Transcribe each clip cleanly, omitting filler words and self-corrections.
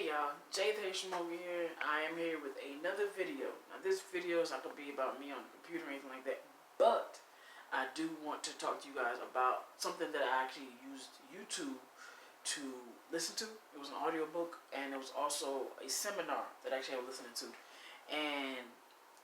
Hey y'all, Jay the Haitian Mogul here. I am here with another video. Now this video is not going to be about me on the computer or anything like that, but I do want to talk to you guys about something that I actually used YouTube to listen to. It was an audiobook, and it was also a seminar that actually I was listening to. And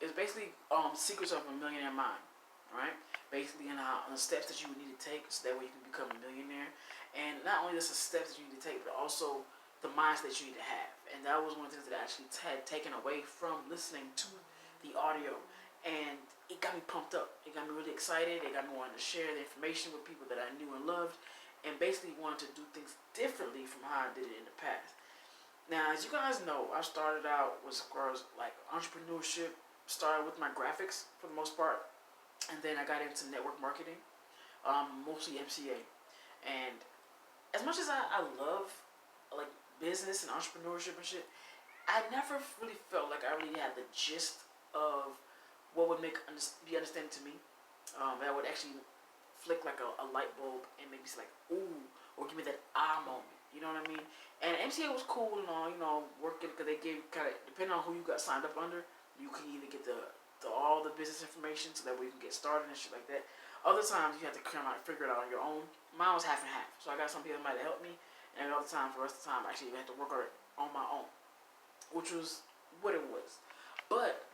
it's basically Secrets of a Millionaire Mind, right? Basically on the steps that you would need to take so that way you can become a millionaire. And not only just the steps that you need to take, but also the mindset that you need to have. And that was one of the things that I actually had taken away from listening to the audio. And it got me pumped up. It got me really excited. It got me wanting to share the information with people that I knew and loved. And basically wanted to do things differently from how I did it in the past. Now, as you guys know, I started out with like entrepreneurship. Started with my graphics for the most part. And then I got into network marketing. Mostly MCA. And as much as I love like business and entrepreneurship and shit, I never really felt like I really had the gist of what would be understanding to me. That would actually flick like a light bulb and maybe say like, ooh, or give me that ah moment. You know what I mean? And MCA was cool and all, you know, working because they gave kind of, depending on who you got signed up under, you can either get all the business information so that way you can get started and shit like that. Other times you have to kind of figure it out on your own. Mine was half and half, so I got some people that might help me. And other times, for the rest of the time, actually, I had to work on my own, which was what it was. But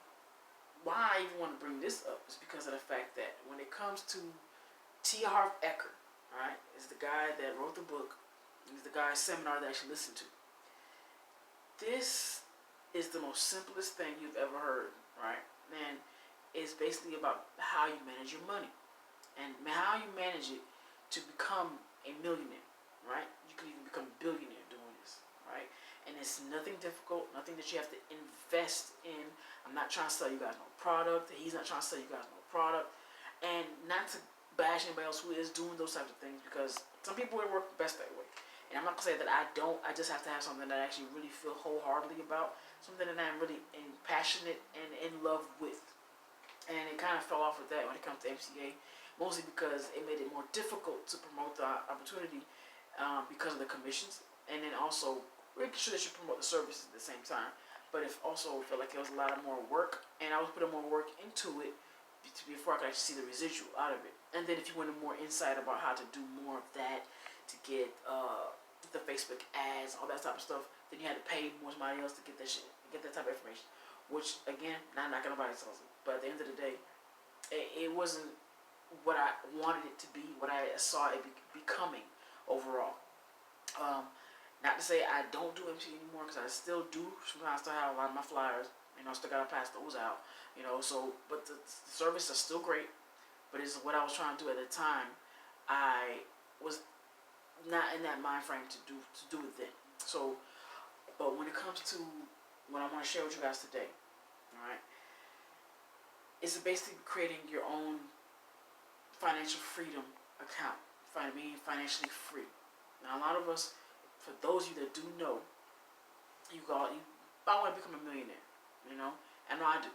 why I even want to bring this up is because of the fact that when it comes to Harv Eker, right, is the guy that wrote the book. He's the guy's seminar that I actually listened to. This is the most simplest thing you've ever heard, right? And it's basically about how you manage your money and how you manage it to become a millionaire. Right? You can even become a billionaire doing this, right? And it's nothing difficult, nothing that you have to invest in. I'm not trying to sell you guys no product. He's not trying to sell you guys no product. And not to bash anybody else who is doing those types of things, because some people will work best that way. And I'm not going to say that I don't. I just have to have something that I actually really feel wholeheartedly about, something that I'm really passionate and in love with. And it kind of fell off with that when it comes to MCA, mostly because it made it more difficult to promote the opportunity because of the commissions, and then also making sure that you promote the services at the same time. But it also felt like there was a lot of more work, and I was putting more work into it before I could actually see the residual out of it. And then if you wanted more insight about how to do more of that to get the Facebook ads, all that type of stuff, then you had to pay more somebody else to get that shit, get that type of information. Which again, not knocking nobody else, but at the end of the day, it wasn't what I wanted it to be, what I saw it becoming overall. Not to say I don't do MC anymore, because I still do. Sometimes I still have a lot of my flyers, you know, I still gotta pass those out, you know. So, but the service is still great. But it's what I was trying to do at the time. I was not in that mind frame to do it then. So, but when it comes to what I want to share with you guys today, all right, it's basically creating your own financial freedom account. Being financially free. Now, a lot of us, for those of you that do know, I want to become a millionaire, you know? I know I do.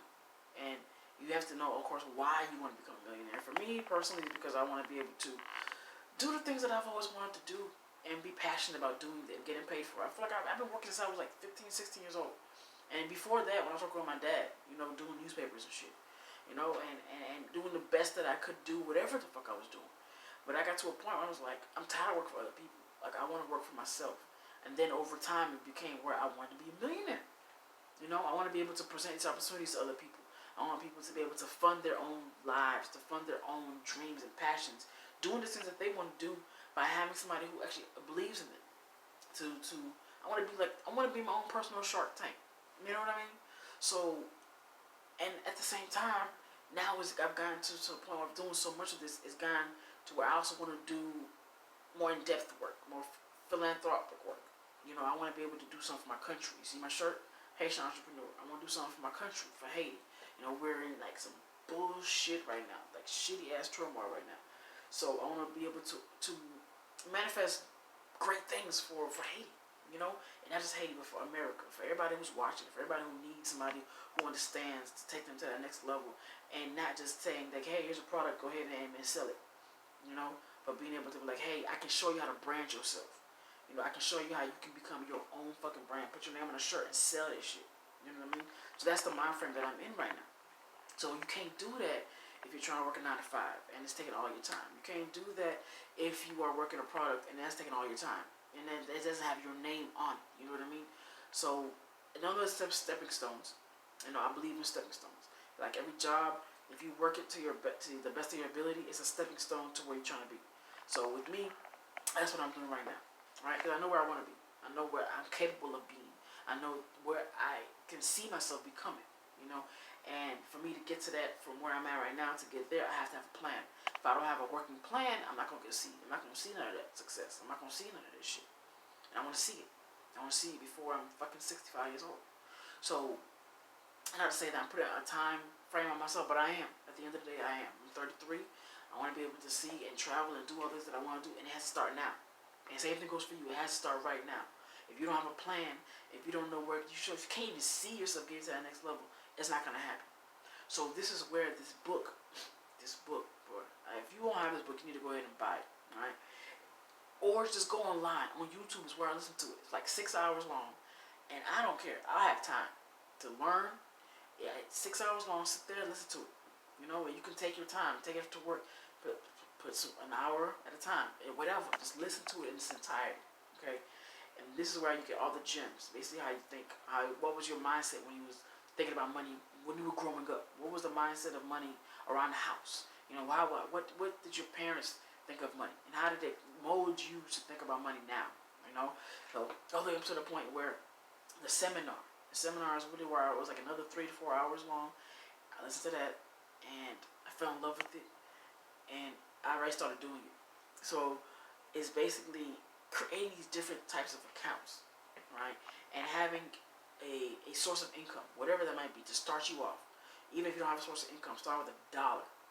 And you have to know, of course, why you want to become a millionaire. For me, personally, because I want to be able to do the things that I've always wanted to do and be passionate about doing them, getting paid for it. I feel like I've been working since I was like 15, 16 years old. And before that, when I was working with my dad, you know, doing newspapers and shit, you know, and doing the best that I could do, whatever the fuck I was doing. But I got to a point where I was like, I'm tired of working for other people. Like, I want to work for myself. And then over time, it became where I wanted to be a millionaire. You know, I want to be able to present these opportunities to other people. I want people to be able to fund their own lives, to fund their own dreams and passions, doing the things that they want to do by having somebody who actually believes in it. I want to be my own personal Shark Tank. You know what I mean? So, and at the same time, now I've gotten to the point where I'm doing so much of this, it's gone to where I also want to do more in-depth work, more philanthropic work. You know, I want to be able to do something for my country. You see my shirt? Haitian entrepreneur. I want to do something for my country, for Haiti. You know, we're in like some bullshit right now, like shitty ass turmoil right now. So I want to be able to manifest great things for Haiti. You know, and not just Haiti, but for America, for everybody who's watching, for everybody who needs somebody who understands to take them to that next level, and not just saying like, hey, here's a product, go ahead and sell it. You know, but being able to be like, hey, I can show you how to brand yourself. You know, I can show you how you can become your own fucking brand. Put your name on a shirt and sell this shit. You know what I mean? So that's the mind frame that I'm in right now. So you can't do that if you're trying to work a 9 to 5 and it's taking all your time. You can't do that if you are working a product and that's taking all your time. And then it doesn't have your name on it. You know what I mean? So another stepping stones. You know, I believe in stepping stones. Like every job, if you work it to the best of your ability, it's a stepping stone to where you're trying to be. So with me, that's what I'm doing right now. Right? Because I know where I want to be. I know where I'm capable of being. I know where I can see myself becoming. You know? And for me to get to that from where I'm at right now, to get there, I have to have a plan. If I don't have a working plan, I'm not going to see none of that success. I'm not going to see none of this shit. And I want to see it. I want to see it before I'm fucking 65 years old. So, not to say that I'm putting a time frame on myself, but I am. At the end of the day, I am. I'm 33. I want to be able to see and travel and do all this that I want to do, and it has to start now. And same thing goes for you. It has to start right now. If you don't have a plan, if you don't know where if you can't even see yourself getting to that next level, it's not gonna happen. So this is where this book, bro. If you won't have this book, you need to go ahead and buy it, all right? Or just go online. On YouTube is where I listen to it. It's like 6 hours long, and I don't care. I have time to learn. Yeah, it's 6 hours long. Sit there and listen to it. You know, you can take your time, take it to work, put an hour at a time, whatever. Just listen to it in its entirety, okay? And this is where you get all the gems. Basically, how you think. What was your mindset when you was thinking about money when you were growing up? What was the mindset of money around the house? You know, what did your parents think of money, and how did they mold you to think about money now? You know, so all the way up to the point where the seminar is really where it was like another 3 to 4 hours long. I listened to that, and I fell in love with it, and I already started doing it. So it's basically creating these different types of accounts, right? And having a source of income, whatever that might be, to start you off. Even if you don't have a source of income, start with $1,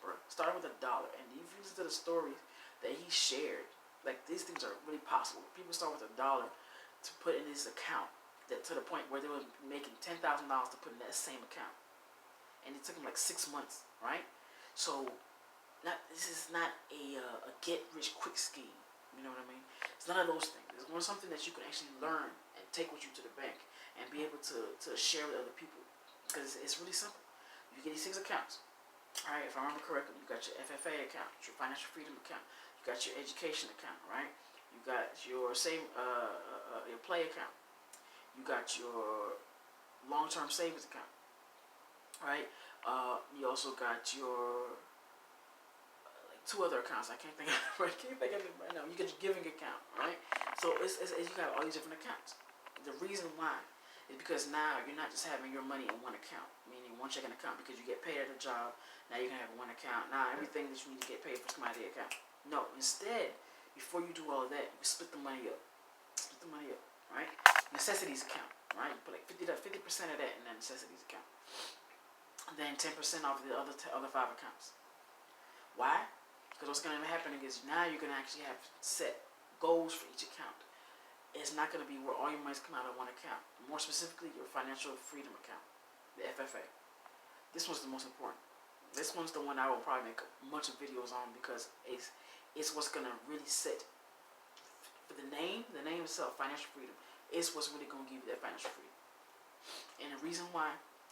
bro. Start with $1. And if you listen to the stories that he shared, like these things are really possible. People start with $1 to put in this account, that to the point where they were making $10,000 to put in that same account. And it took them like 6 months, right? So this is not a get-rich-quick scheme. You know what I mean? It's none of those things. It's more something that you can actually learn and take with you to the bank and be able to share with other people. Because it's really simple. You get these 6 accounts. Alright, if I remember correctly, you got your FFA account, your financial freedom account, you got your education account, right? You got your your play account. You got your long-term savings account. Right? You also got your 2 other accounts. I can't think of it right now. You get your giving account, right? So it's you got all these different accounts. The reason why is because now you're not just having your money in one account, meaning one checking account, because you get paid at a job. Now you're gonna have one account. Now everything that you need to get paid for is somebody's account. No, instead, before you do all of that, you split the money up. Right? Necessities account, right? You put like 50% of that in that necessities account. And then 10% off the other 5 accounts. Why? Because what's going to be happening is now you're going to actually have set goals for each account. It's not going to be where all your money's come out of one account. More specifically, your financial freedom account, the FFA. This one's the most important. This one's the one I will probably make a bunch of videos on, because it's what's going to really set for the name itself, financial freedom, is what's really going to give you that financial freedom. And the reason why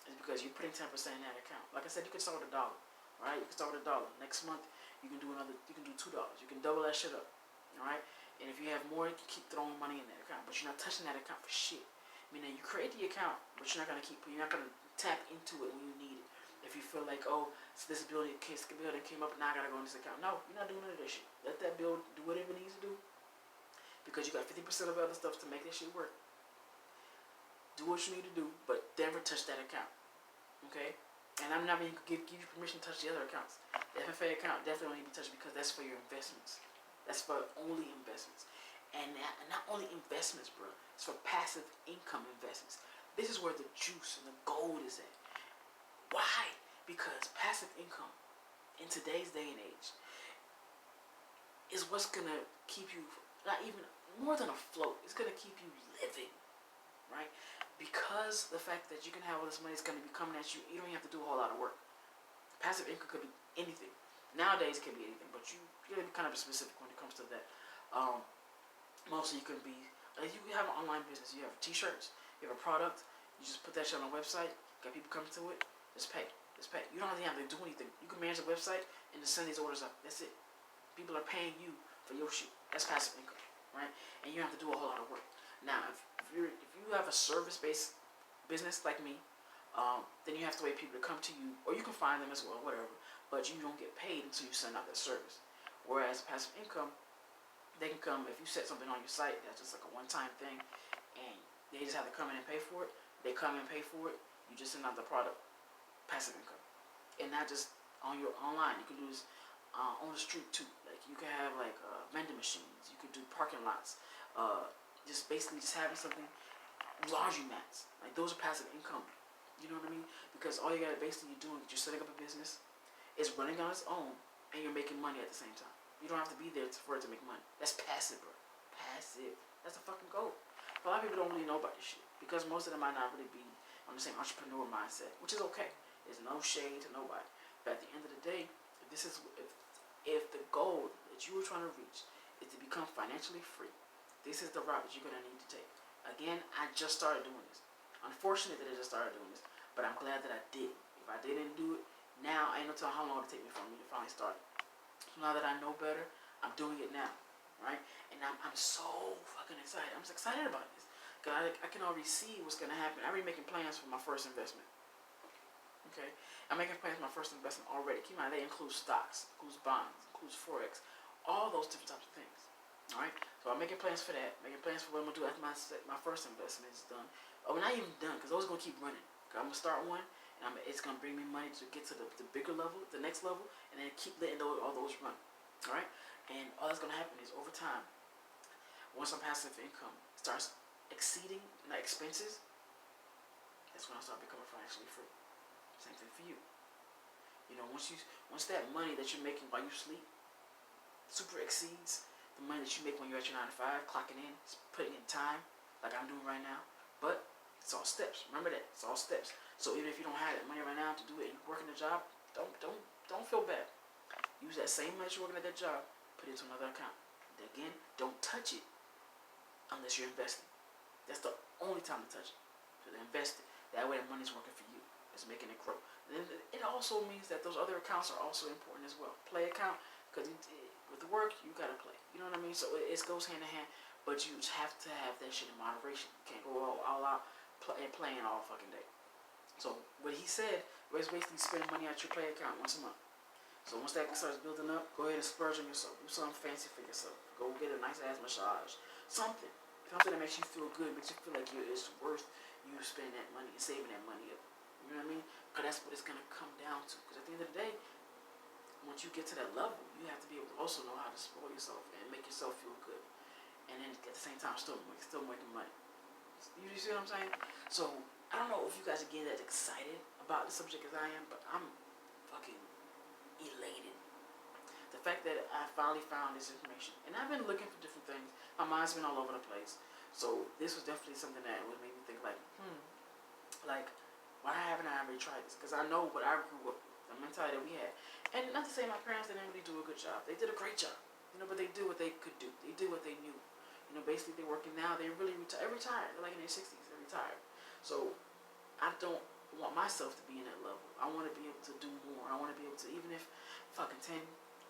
is because you're putting 10% in that account. Like I said, you can start with $1, right? You can start with $1. Next month, you can do $2. You can double that shit up, all right? And if you have more, you can keep throwing money in that account, but you're not touching that account for shit. Meaning you create the account, but you're not gonna tap into it when you need it. If you feel like, oh, so this building came up, now I gotta go in this account. No, you're not doing none of that shit. Let that bill do whatever it needs to do, because you got 50% of other stuff to make that shit work. Do what you need to do, but never touch that account, okay? And I'm not even gonna give you permission to touch the other accounts. The FFA account definitely don't need to be touched, because that's for your investments. That's for only investments. And not only investments, bro. It's for passive income investments. This is where the juice and the gold is at. Why? Because passive income in today's day and age is what's gonna keep you, not even more than afloat, it's gonna keep you living, right? Because the fact that you can have all this money is gonna be coming at you, you don't even have to do a whole lot of work. Passive income could be anything. Nowadays it can be anything, but you gotta be kind of specific when it comes to that. Mostly you can be, like you have an online business, you have t-shirts, you have a product, you just put that shit on a website, got people coming to it, just pay. Just pay. You don't really have to do anything. You can manage a website and just send these orders up. That's it. People are paying you for your shit. That's passive income, right? And you don't have to do a whole lot of work. Now, if you have a service-based business like me, then you have to wait people to come to you, or you can find them as well, whatever. But you don't get paid until you send out that service. Whereas passive income, they can come if you set something on your site that's just like a one-time thing, and they just have to come in and pay for it. They come and pay for it. You just send out the product. Passive income, and not just on your online. You can do this on the street too. Like you can have like vending machines. You could do parking lots. Just basically just having something. Laundry mats. Like those are passive income. You know what I mean? Because all you gotta basically doing is you're setting up a business. It's running on its own, and you're making money at the same time. You don't have to be there for it to make money. That's passive, bro. Passive. That's the fucking goal. But a lot of people don't really know about this shit because most of them might not really be on the same entrepreneur mindset, which is okay. There's no shade to nobody. But at the end of the day, if the goal that you were trying to reach is to become financially free, this is the route that you're gonna need to take. Again, I just started doing this. Unfortunate that I just started doing this, but I'm glad that I did. If I didn't do it, now I ain't no telling how long it'll take me for me to finally start. So now that I know better, I'm doing it now, right? And I'm so fucking excited. I'm just excited about this. Cause I can already see what's gonna happen. I'm already making plans for my first investment. Okay, I'm making plans for my first investment already. Keep in mind, they include stocks, includes bonds, includes forex, all those different types of things. All right, so I'm making plans for that. Making plans for what I'm gonna do after my first investment is done. Oh, we're not even done because those are gonna keep running. I'm gonna start one, and it's gonna bring me money to get to the bigger level, the next level, and then keep letting all those run. All right, and all that's gonna happen is over time, once my passive income starts exceeding my expenses, that's when I start becoming financially free. Same thing for you. You know, once that money that you're making while you sleep super exceeds the money that you make when you're at your 9 to 5, clocking in, putting in time, like I'm doing right now. But it's all steps. Remember that it's all steps. So even if you don't have that money right now to do it and you're working the job, don't feel bad. Use that same money you're working at that job, put it into another account. Again, don't touch it unless you're investing. That's the only time to touch it. So invest it. That way, the money's working for you. It's making it grow. Then it also means that those other accounts are also important as well. Play account, because with the work, you gotta play. You know what I mean? So it goes hand in hand, but you just have to have that shit in moderation. You can't go all out playing all fucking day. So what he said was basically spending money out your play account once a month. So once that starts building up, go ahead and splurge on yourself. Do something fancy for yourself. Go get a nice ass massage. Something that makes you feel good, makes you feel like it's worth you spending that money and saving that money up. You know what I mean? Because that's what it's going to come down to. Because at the end of the day, once you get to that level, you have to be able to also know how to spoil yourself and make yourself feel good. And then at the same time, still making money. You see what I'm saying? So, I don't know if you guys are getting that excited about the subject as I am, but I'm fucking elated. The fact that I finally found this information. And I've been looking for different things. My mind's been all over the place. So, this was definitely something that would make me think like, like, why haven't I ever tried this? Because I know what I grew up with, the mentality that we had. And not to say my parents didn't really do a good job. They did a great job. You know, but they did what they could do. They did what they knew. You know, basically they're working now. They're really retired. They're like in their 60s. They're retired. So I don't want myself to be in that level. I want to be able to do more. I want to be able to, even if fucking 10,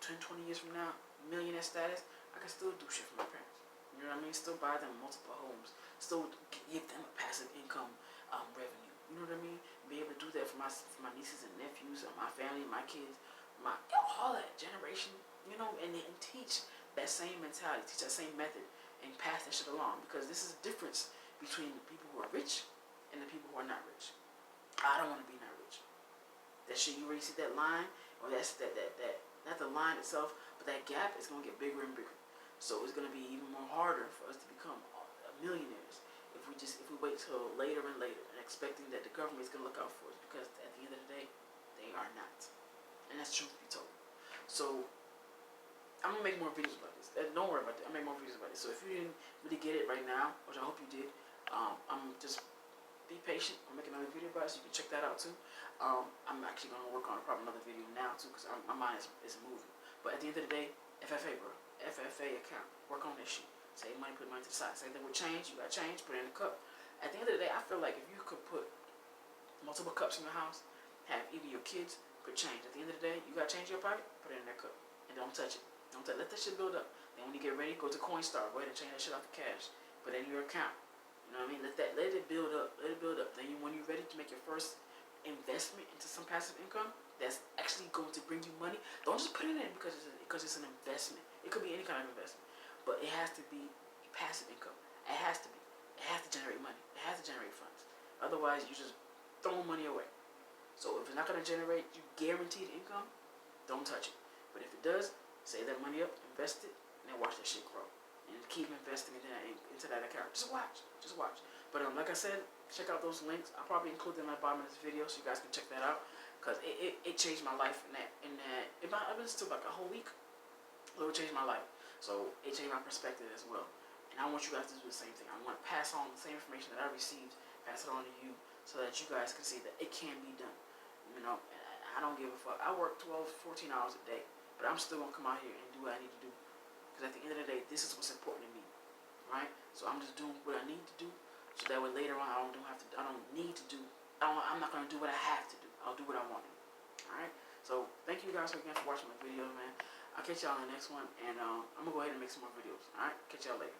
20 years from now, millionaire status, I can still do shit for my parents. You know what I mean? Still buy them multiple homes. Still give them a passive income revenue. You know what I mean? Be able to do that for my nieces and nephews, and my family, my kids, all that generation. You know, and teach that same mentality, teach that same method, and pass that shit along. Because this is the difference between the people who are rich and the people who are not rich. I don't want to be not rich. That shit, you already see that line, or that's that not the line itself, but that gap is gonna get bigger and bigger. So it's gonna be even more harder for us to become millionaires if we wait till later and later and expecting that the government is gonna look out for us, because at the end of the day, they are not. And that's truth be told. So I'm gonna make more videos about this. Don't worry about that. I'll make more videos about this. So if you didn't really get it right now, which I hope you did, I'm just be patient. I'll make another video about it, so you can check that out too. I'm actually gonna work on probably another video now too, because my mind is moving. But at the end of the day, FFA, bro, FFA account. Work on this shit. Save money, put money to the side. Same thing with change. You got change, put it in a cup. At the end of the day, I feel like if you could put multiple cups in your house, have even your kids put change. At the end of the day, you got change in your pocket, put it in that cup. And don't touch it. Let that shit build up. Then when you get ready, go to Coinstar. Go ahead and change that shit off the cash. Put it in your account. You know what I mean? Let it build up. Let it build up. Then when you're ready to make your first investment into some passive income that's actually going to bring you money, don't just put it in because it's an investment. It could be any kind of investment, but it has to be passive income. It has to be. It has to generate money. It has to generate funds. Otherwise, you're just throwing money away. So if it's not going to generate you guaranteed income, don't touch it. But if it does, save that money up, invest it, and then watch that shit grow. And keep investing into that account. Just watch. But like I said, check out those links. I'll probably include them at the bottom of this video so you guys can check that out. Because it changed my life it was still like a whole week. It changed my life. So it changed my perspective as well. And I want you guys to do the same thing. I want to pass on the same information that I received, pass it on to you so that you guys can see that it can be done. You know, and I don't give a fuck. I work 12, 14 hours a day, but I'm still going to come out here and do what I need to do. Because at the end of the day, this is what's important to me, right? So I'm just doing what I need to do, so that way later on I'm not gonna do what I have to do. I'll do what I want to do. All right. So thank you guys again for watching my video, man. I'll catch y'all in the next one, and I'm gonna go ahead and make some more videos. All right. Catch y'all later.